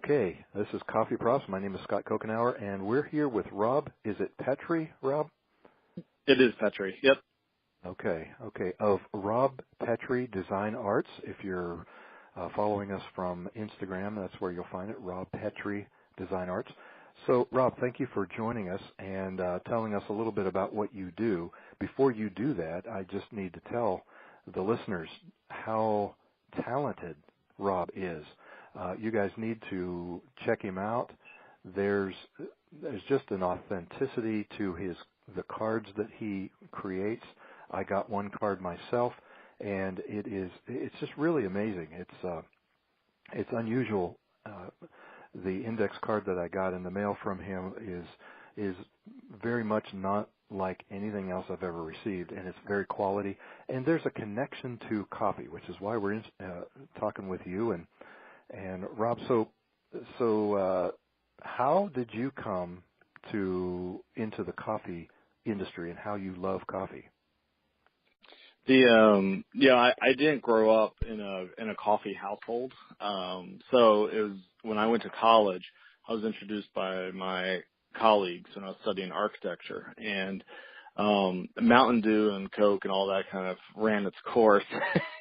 Okay, this is Coffeeprops. My name is Scott Kokenauer, and we're here with Rob. Is it Petrie, Rob? It is Petrie. Yep. Okay. Of Rob Petrie Design Arts. If you're following us from Instagram, that's where you'll find it, Rob Petrie Design Arts. So, Rob, thank you for joining us and telling us a little bit about what you do. Before you do that, I just need to tell the listeners how talented Rob is. You guys need to check him out. There's just an authenticity to the cards that he creates. I got one card myself, and it's just really amazing. It's unusual. The index card that I got in the mail from him is very much not like anything else I've ever received, and it's very quality. And there's a connection to coffee, which is why we're talking with you and Rob. So how did you come into the coffee industry and how you love coffee? I didn't grow up in a coffee household. So it was when I went to college, I was introduced by my colleagues when I was studying architecture, and Mountain Dew and Coke and all that kind of ran its course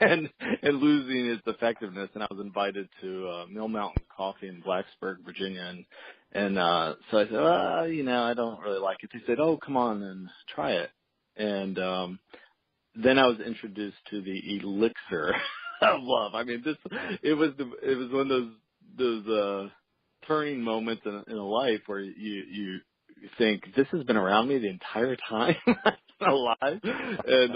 and losing its effectiveness. And I was invited to Mill Mountain Coffee in Blacksburg, Virginia, and so I said, I don't really like it. They said, oh, come on and try it. And then I was introduced to the elixir of love. I mean, it was one of those turning moments in a life where you think, this has been around me the entire time I'm alive, and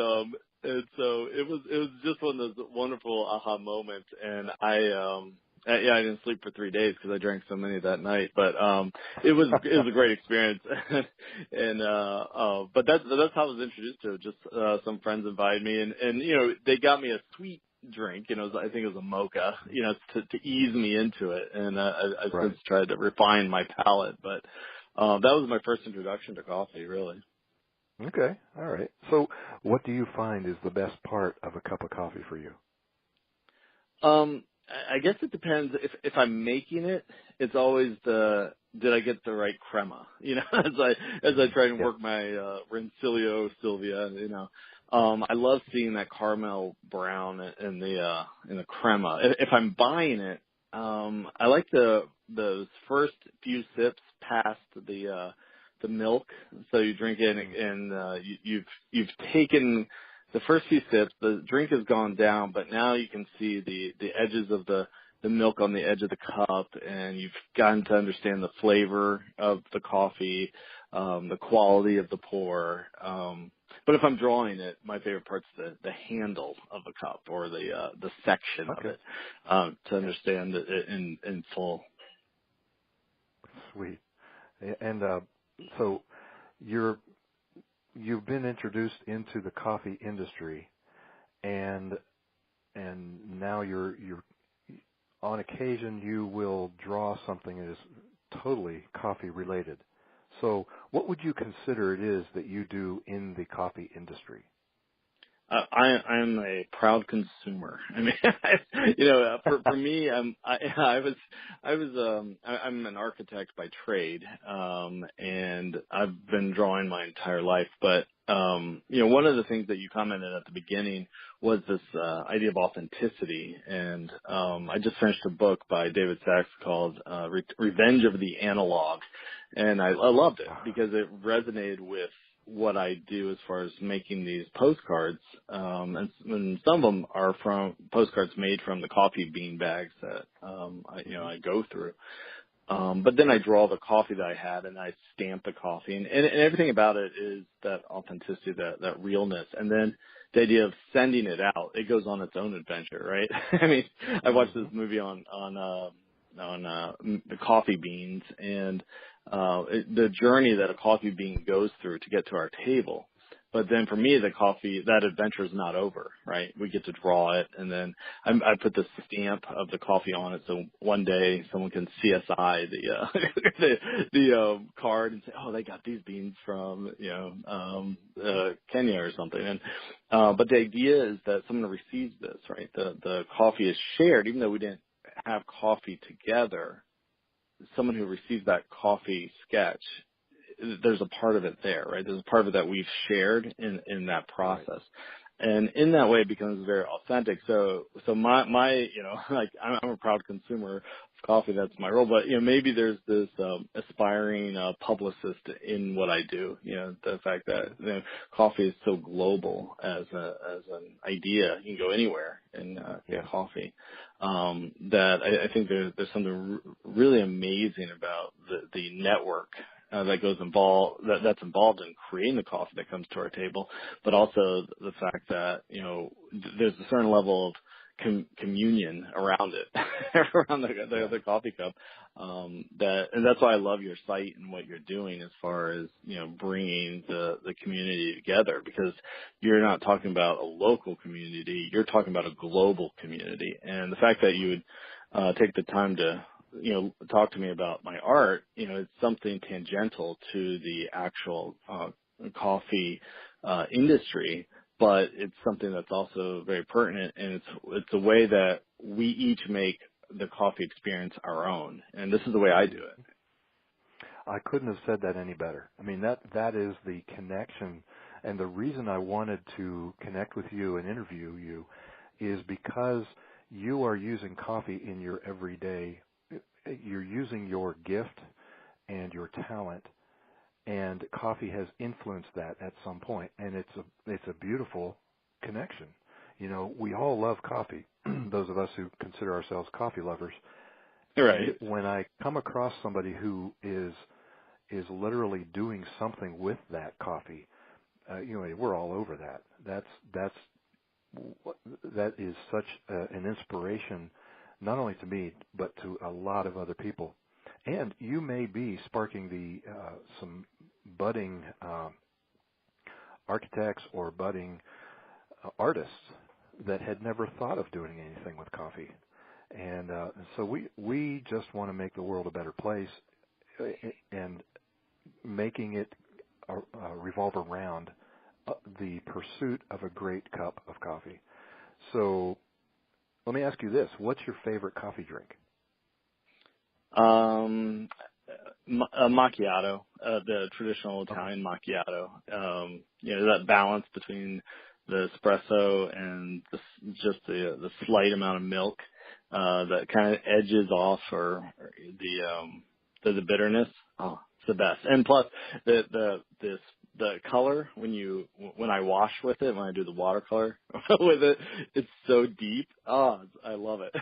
so it was just one of those wonderful aha moments. And I didn't sleep for 3 days because I drank so many that night, but it was a great experience. And but that's how I was introduced to it. Just some friends invited me, and they got me a sweet drink, and I think it was a mocha, to ease me into it. And I Right. since tried to refine my palate, but that was my first introduction to coffee, really. Okay, all right. So what do you find is the best part of a cup of coffee for you? I guess it depends. If I'm making it, it's always did I get the right crema? As I try and work my Rencilio Sylvia. I love seeing that caramel brown in the crema. If I'm buying it, I like those first few sips past the milk. So you drink it and you've taken the first few sips, the drink has gone down, but now you can see the edges of the milk on the edge of the cup, and you've gotten to understand the flavor of the coffee, the quality of the pour. But if I'm drawing it, my favorite part's the handle of a cup or the section of it, to understand it in full. Sweet. And so you've been introduced into the coffee industry, and now you're on occasion you will draw something that is totally coffee related. So what would you consider it is that you do in the coffee industry? I'm a proud consumer. I mean, for me, I'm an architect by trade, and I've been drawing my entire life. But one of the things that you commented at the beginning was this idea of authenticity, and I just finished a book by David Sachs called Revenge of the Analog, and I loved it because it resonated with what I do as far as making these postcards, and some of them are from postcards made from the coffee bean bags that I go through. But then I draw the coffee that I had, and I stamp the coffee, and everything about it is that authenticity, that realness. And then the idea of sending it out, it goes on its own adventure, right? I mean, I watched this movie on the coffee beans and the journey that a coffee bean goes through to get to our table. But then for me, that adventure is not over, right? We get to draw it, and then I put the stamp of the coffee on it, so one day someone can CSI the card and say, oh, they got these beans from Kenya or something. And but the idea is that someone receives this, right? The coffee is shared, even though we didn't have coffee together. someone who receives that coffee sketch, there's a part of it there, right? There's a part of it that we've shared in that process. Right. And in that way, it becomes very authentic. So my, like I'm a proud consumer of coffee. That's my role. But, maybe there's this, aspiring, publicist in what I do. The fact that, coffee is so global as an idea. You can go anywhere and, get coffee. That I think there's something really amazing about the network that's involved in creating the coffee that comes to our table, but also the fact that there's a certain level of communion around it, around the coffee cup. And that's why I love your site and what you're doing as far as bringing the community together, because you're not talking about a local community, you're talking about a global community. And the fact that you would take the time to talk to me about my art, it's something tangential to the actual coffee industry, but it's something that's also very pertinent, and it's a way that we each make the coffee experience our own, and this is the way I do it. I couldn't have said that any better. I mean, that is the connection, and the reason I wanted to connect with you and interview you is because you are using coffee in your everyday. You're using your gift and your talent, and coffee has influenced that at some point, and it's a beautiful connection. We all love coffee, those of us who consider ourselves coffee lovers. Right. And when I come across somebody who is literally doing something with that coffee, we're all over that. That is such an inspiration, not only to me, but to a lot of other people. And you may be sparking some budding architects or budding artists that had never thought of doing anything with coffee. And so we just want to make the world a better place, and making it revolve around the pursuit of a great cup of coffee. So let me ask you this. What's your favorite coffee drink? A macchiato, the traditional Italian macchiato. That balance between the espresso and just the slight amount of milk that kind of edges off or the bitterness. Oh, it's the best. And plus the color when I wash with it, when I do the watercolor with it, it's so deep. Oh, I love it.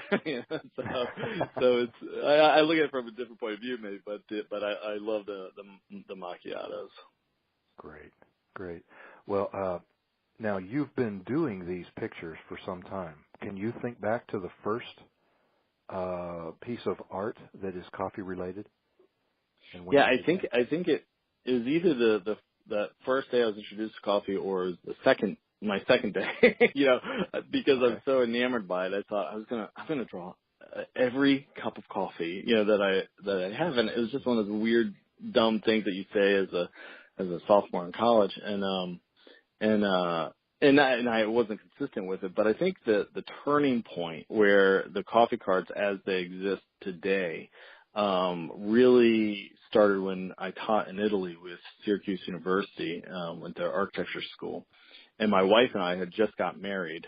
So it's I look at it from a different point of view, maybe, but I love the macchiatos. Great. Well, now you've been doing these pictures for some time. Can you think back to the first piece of art that is coffee related? Yeah, I think it is either the first day I was introduced to coffee or my second day, because I'm so enamored by it. I thought I'm gonna draw every cup of coffee, that I have, and it was just one of those weird, dumb things that you say as a sophomore in college, and I wasn't consistent with it. But I think the turning point where the coffee cards as they exist today really started when I taught in Italy with Syracuse University, went to architecture school. And my wife and I had just got married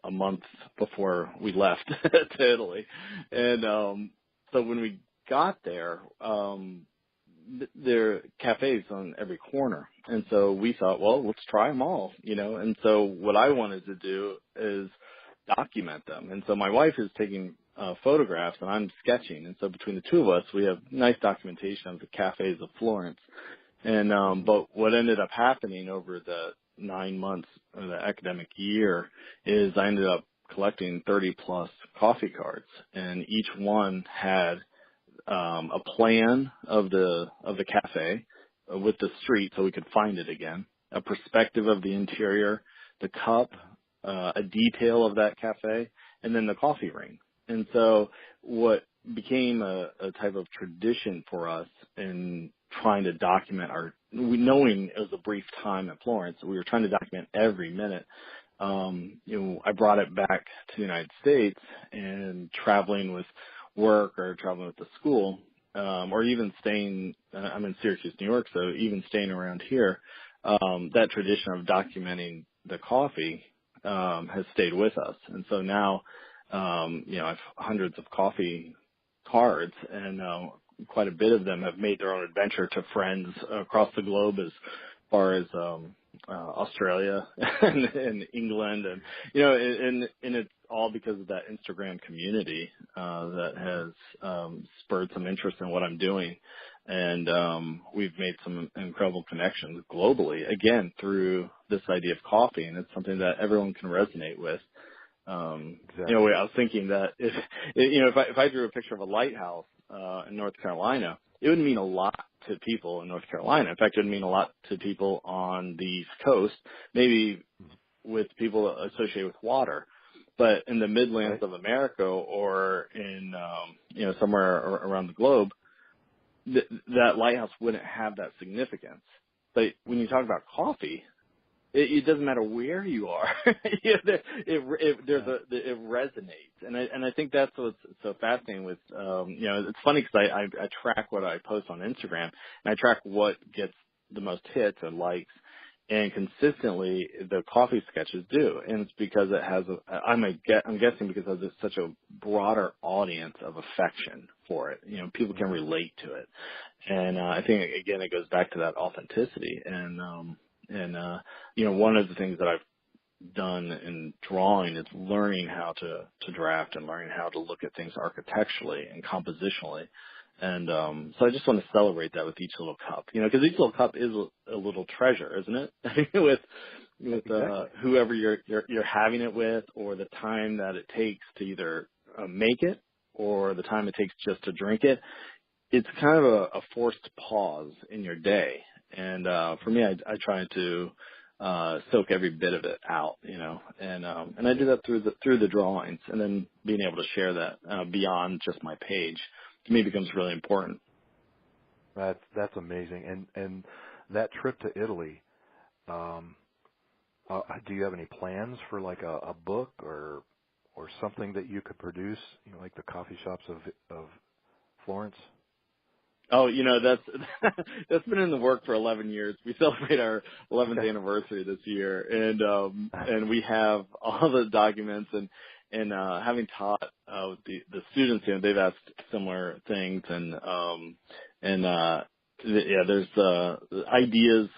a month before we left to Italy. And so when we got there are cafes on every corner. And so we thought, well, let's try them all, And so what I wanted to do is document them. And so my wife is taking photographs and I'm sketching. And so between the two of us, we have nice documentation of the cafes of Florence. And but what ended up happening over the 9 months of the academic year is I ended up collecting 30 plus coffee cards, and each one had a plan of the cafe with the street so we could find it again, a perspective of the interior, the cup, a detail of that cafe, and then the coffee ring. And so what became a type of tradition for us in trying to document knowing it was a brief time at Florence, we were trying to document every minute. I brought it back to the United States, and traveling with work or traveling with the school, or even staying, I'm in Syracuse, New York, so even staying around here, that tradition of documenting the coffee has stayed with us. And so now, I have hundreds of coffee cards, and quite a bit of them have made their own adventure to friends across the globe as far as Australia and England, and and it's all because of that Instagram community that has spurred some interest in what I'm doing, and we've made some incredible connections globally again through this idea of coffee, and it's something that everyone can resonate with. Exactly. I was thinking that if I drew a picture of a lighthouse in North Carolina, it would mean a lot to people in North Carolina. In fact, it would mean a lot to people on the East Coast, maybe with people associated with water. But in the Midlands of America or in somewhere around the globe, that lighthouse wouldn't have that significance. But when you talk about coffee, it doesn't matter where you are. It resonates, and I think that's what's so fascinating with it's funny because I track what I post on Instagram, and I track what gets the most hits and likes, and consistently the coffee sketches do, and it's because it has I'm guessing because it has such a broader audience of affection for it. People can relate to it, and I think again it goes back to that authenticity and. One of the things that I've done in drawing is learning how to draft and learning how to look at things architecturally and compositionally. And so I just want to celebrate that with each little cup, because each little cup is a little treasure, isn't it? with Exactly. whoever you're having it with, or the time that it takes to either make it or the time it takes just to drink it. It's kind of a forced pause in your day. And for me, I try to soak every bit of it out, and I do that through the drawings, and then being able to share that beyond just my page to me becomes really important. That's amazing. And that trip to Italy, do you have any plans for like a book or something that you could produce, like the coffee shops of Florence? Oh, that's been in the work for 11 years. We celebrate our 11th anniversary this year, and we have all the documents and having taught the students, they've asked similar things, there's ideas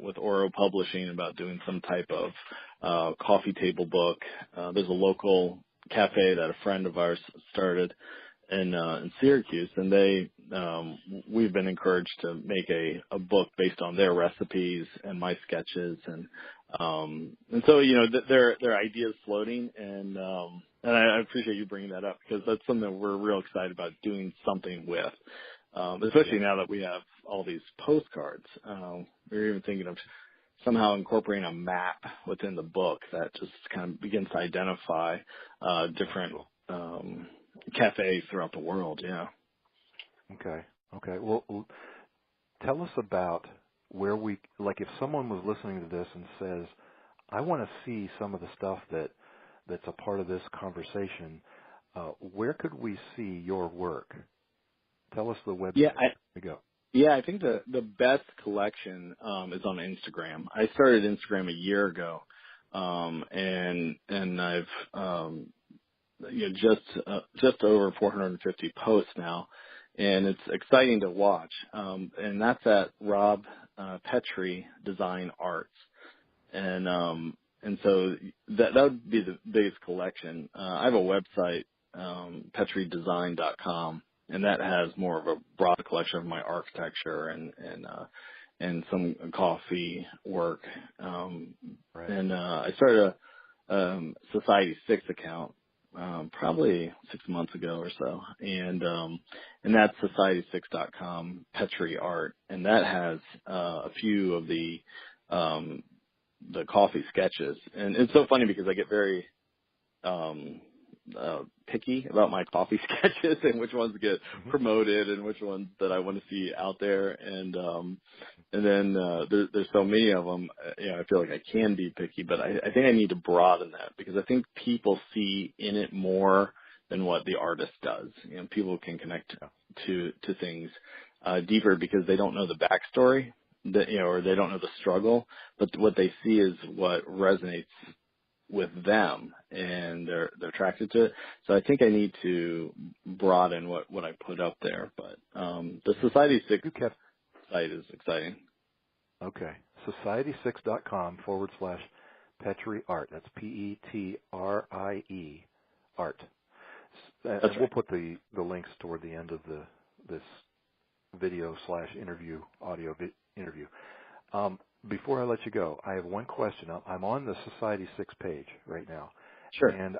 with Oro Publishing about doing some type of coffee table book. There's a local cafe that a friend of ours started in Syracuse, and we've been encouraged to make a book based on their recipes and my sketches, and so there are ideas floating, and I appreciate you bringing that up because that's something that we're real excited about doing something with, especially now that we have all these postcards. We're even thinking of somehow incorporating a map within the book that just kind of begins to identify different cafes throughout the world. Yeah. Okay. Well, tell us about where if someone was listening to this and says, I want to see some of the stuff that's a part of this conversation, where could we see your work? Tell us the website. Yeah. There we go. Yeah, I think the best collection is on Instagram. I started Instagram a year ago, and I've just over 450 posts now, and it's exciting to watch. And that's at Rob Petrie Design Arts, and so that would be the biggest collection. I have a website, petriedesign.com, and that has more of a broad collection of my architecture and some coffee work. Right. And I started a Society 6 account probably 6 months ago or so, and that's society6.com, Petrie Art, and that has a few of the coffee sketches, and it's so funny because I get very picky about my coffee sketches and which ones get promoted and which ones that I want to see out there, and then there's so many of them. I feel like I can be picky, but I think I need to broaden that because I think people see in it more than what the artist does. People can connect to things deeper because they don't know the backstory, or they don't know the struggle, but what they see is what resonates with them, and they're attracted to it. So I think I need to broaden what I put up there. But the Society 6 site is exciting. Okay. Society6.com/Petrie Art. That's Petrie Art. That's And we'll right. put the links toward the end of this video/interview, audio interview. Before I let you go, I have one question. I'm on the Society 6 page right now, Sure. and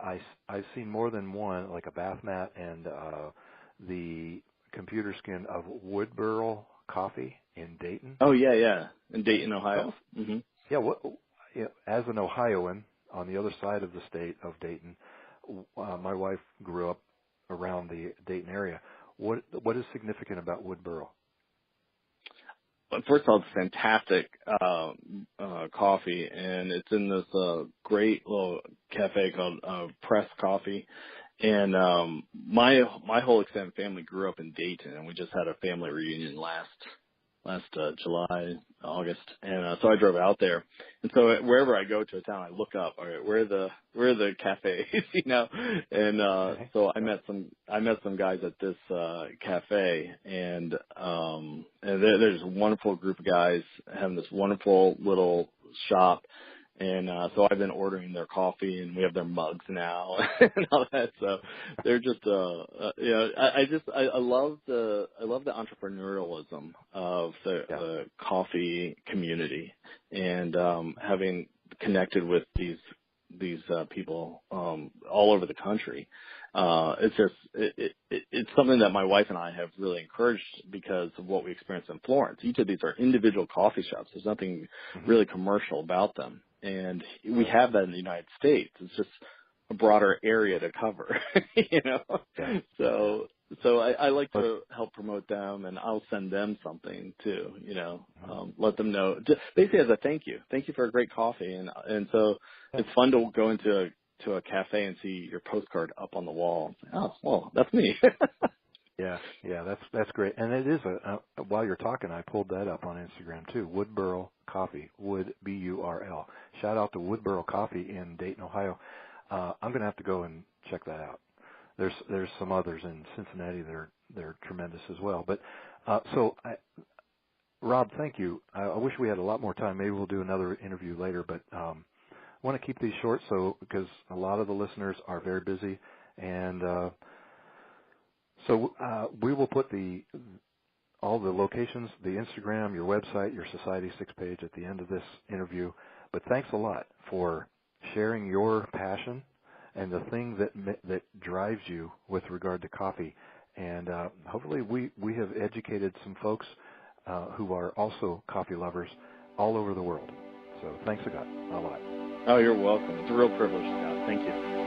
I've seen more than one, like a bath mat and the computer skin of Woodborough Coffee in Dayton. Oh yeah, in Dayton, Tell Ohio. us, Mm-hmm. as an Ohioan on the other side of the state of Dayton, my wife grew up around the Dayton area. What is significant about Woodborough? First of all, it's fantastic coffee, and it's in this great little cafe called Press Coffee. And my whole extended family grew up in Dayton, and we just had a family reunion last July, August, and so I drove out there. And so wherever I go to a town, I look up, all right, where are the cafes, And Okay. so I met some guys at this cafe, and there's a wonderful group of guys having this wonderful little shop. And so I've been ordering their coffee, and we have their mugs now and all that. So they're just, I love the entrepreneurialism of the coffee community, and having connected with these people all over the country. It's something that my wife and I have really encouraged because of what we experienced in Florence. Each of these are individual coffee shops. There's nothing really commercial about them. And we have that in the United States. It's just a broader area to cover, Yeah. So I like to help promote them, and I'll send them something too, let them know. Just basically as a thank you. Thank you for a great coffee. And so it's fun to go into a cafe and see your postcard up on the wall. Oh, well, that's me. Yeah, that's great. And it is while you're talking, I pulled that up on Instagram too. Woodborough Coffee, Wood BURL. Shout out to Woodborough Coffee in Dayton, Ohio. I'm going to have to go and check that out. There's some others in Cincinnati. They're tremendous as well. But Rob, thank you. I wish we had a lot more time. Maybe we'll do another interview later. But I want to keep these short, because a lot of the listeners are very busy, and so we will put all the locations, the Instagram, your website, your Society 6 page at the end of this interview. But thanks a lot for sharing your passion and the thing that drives you with regard to coffee. And hopefully we have educated some folks who are also coffee lovers all over the world. So thanks a lot. Oh, you're welcome. It's a real privilege, Scott. Thank you.